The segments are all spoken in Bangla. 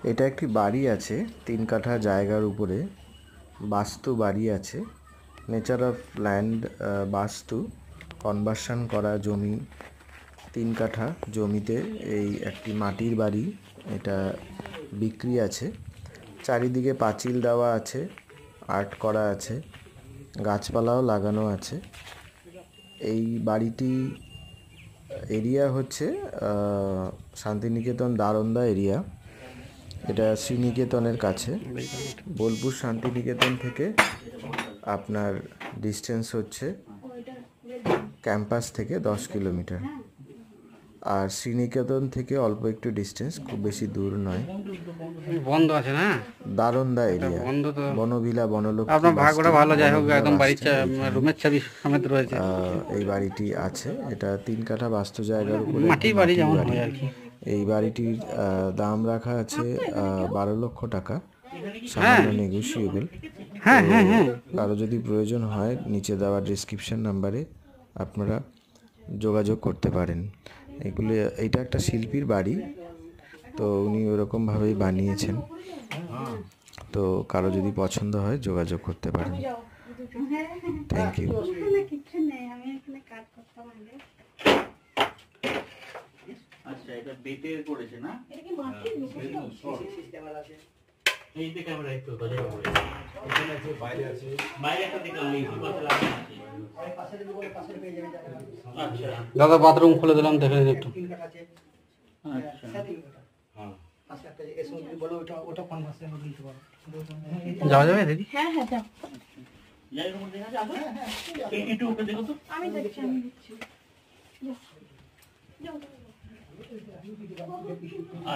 এটা একটি বাড়ি আছে 3 কাঠা জায়গার উপরে, বাস্তু বাড়ি আছে, নেচার অফ ল্যান্ড বাস্তু কনভার্সন করা জমি 3 কাঠা জমিতে এই একটি মাটির বাড়ি, এটা বিক্রি আছে। চারিদিকে পাঁচিল দেওয়া আছে, আর্ট করা আছে, গাছপালাও লাগানো আছে। এই বাড়িটি এরিয়া হচ্ছে শান্তিনিকেতন দারোন্দা এরিয়া। এটা শ্রীনিকেতনের কাছে। বোলপুর শান্তিনিকেতন থেকে আপনার ডিস্টেন্স হচ্ছে ক্যাম্পাস থেকে 10 কিলোমিটার, আর শ্রীনিকেতন থেকে অল্প একটু ডিস্টেন্স, খুব বেশি দূর নয়। বন্ধ আছে না, দারোন্দা এরিয়া, বন্ধ তো বনভিলা বনলক্ষ্মী। আপনার ভাগ্যটা ভালো, যাই হোক একদম বাড়ির রুমের চাবি সমেত রয়েছে। এই বাড়িটি আছে, এটা 3 কাঠা বাস্তু জায়গার উপরে মাটির বাড়ি যেমন হয় আর কি। এই বাড়িটির দাম রাখা আছে 12 লক্ষ টাকা, সামান্য নেগোশিয়েবল। কারো যদি প্রয়োজন হয় নিচে দেওয়া ডেসক্রিপশন নাম্বারে আপনারা যোগাযোগ করতে পারেন। এইটা একটা শিল্পীর বাড়ি, তো উনি ওরকমভাবেই বানিয়েছেন। তো কারো যদি পছন্দ হয় যোগাযোগ করতে পারেন। Thank you. আচ্ছা, এটা বেতের করেছে না? এটা কি মাটির এই দিকে ক্যামেরা একটু ধরে পড়ে। এখানে আছে, বাইরে আছে। বাইরে একটা দেখলাম এই পাশে লাগা আছে। ওই পাশে যদি বলে পাশে পেয়ে যাবে। আচ্ছা। দাদা বাথরুম খুলে দিলাম, দেখে নিন একটু। আচ্ছা। হ্যাঁ। পাশে একটা এসো যদি বলো ওটা কোন ভাষায় হবে দিতে পারো। যাওয়া যাবে দিদি? হ্যাঁ যাও। যাই রুম দেখা যাবে? একটু ওকে দেখো তো। আমি দেখছি। যাও।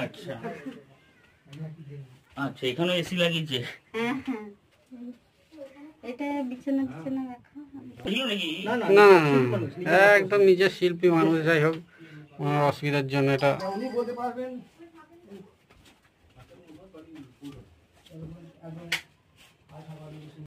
আচ্ছা। আচ্ছা, এখানে এসি লাগিয়েছে। হ্যাঁ। এটা বিছানা রাখা। না, একদম নিজের শিল্পী মানুষ, যাই হোক অসুবিধার জন্য এটা উনি বলতে পারবেন।